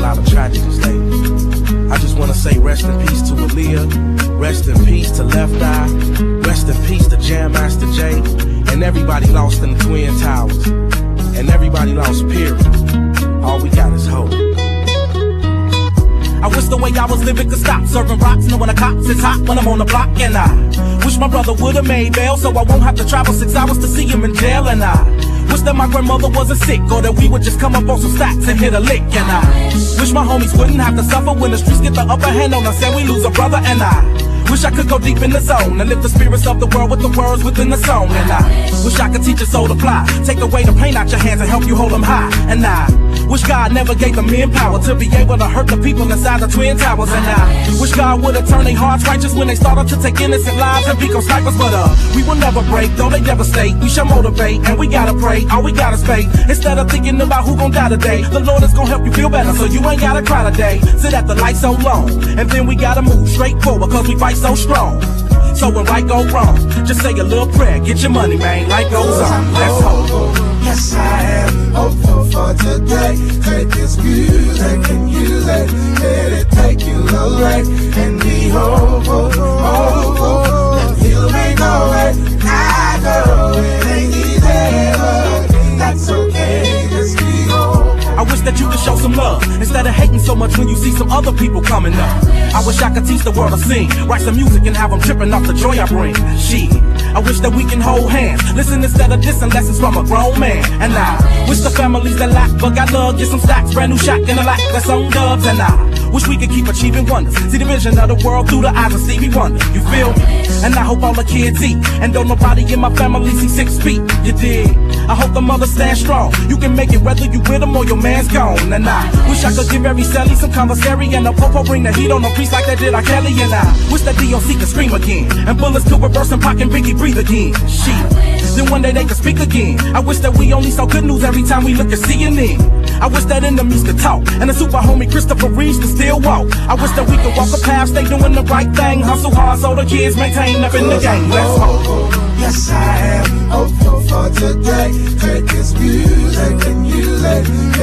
lot of tragedies lately. I just wanna say rest in peace to Aaliyah, rest in peace to Left Eye, rest in peace to Jam Master Jay, and everybody lost in the Twin Towers, and everybody lost, period. All we got is hope. I wish the way I was living could stop serving rocks, knowing the cops is hot when I'm on the block. And I wish my brother would've made bail so I won't have to travel 6 hours to see him in jail. And I wish that my grandmother wasn't sick, or that we would just come up on some stacks and hit a lick. And I wish my homies wouldn't have to suffer when the streets get the upper hand on us and we lose a brother. And I wish I could go deep in the zone and lift the spirits of the world with the words within the song. And I wish I could teach your soul to fly, take away the pain out your hands and help you hold them high. And I wish God never gave the men power to be able to hurt the people inside the Twin Towers. And I wish God would've turned their hearts righteous when they started to take innocent lives and become snipers. But we will never break, though they devastate. We shall motivate, and we gotta pray. All we gotta faith. Instead of thinking about who gon' die today, the Lord is gon' help you feel better, so you ain't gotta cry today. Sit at the light so long, and then we gotta move straight forward, cause we fight so strong. So when right go wrong, just say a little prayer, get your money, man, life goes on. Let's hope. Yes, I am hopeful for today. Take this music and use it. Let it take you away and be hopeful, hopeful. And he'll make a way. I know it ain't easy, but that's okay. Just be hopeful. I wish that you could show some love instead of hating so much when you see some other people coming up. I wish I could teach the world to sing, write some music and have them tripping off the joy I bring. Shit, I wish that we can hold hands, listen instead of dissing lessons from a grown man. And I wish the families that lack but got love get some stacks, brand new shack and a lack that's on dubs. And I wish we could keep achieving wonders, see the vision of the world through the eyes of Stevie Wonder. You feel me? And I hope all the kids eat, and don't nobody in my family see 6 feet. You dig? I hope the mothers stand strong. You can make it whether you with them or your man's gone. And I wish I could give every celly some commissary, and the popo bring the heat on the priest like they did R. Kelly. And I wish that DOC could scream again, and bullets could reverse and Pac and Biggie breathe again. Shit, then one day they could speak again. I wish that we only saw good news every time we look at CNN. I wish that enemies could talk, and the super homie Christopher Reeves could still walk. I wish that we could walk a path, stay doing the right thing, hustle hard so the kids maintain up in the game. Let's hope. Yes, I am hopeful for today. Take this music and use it.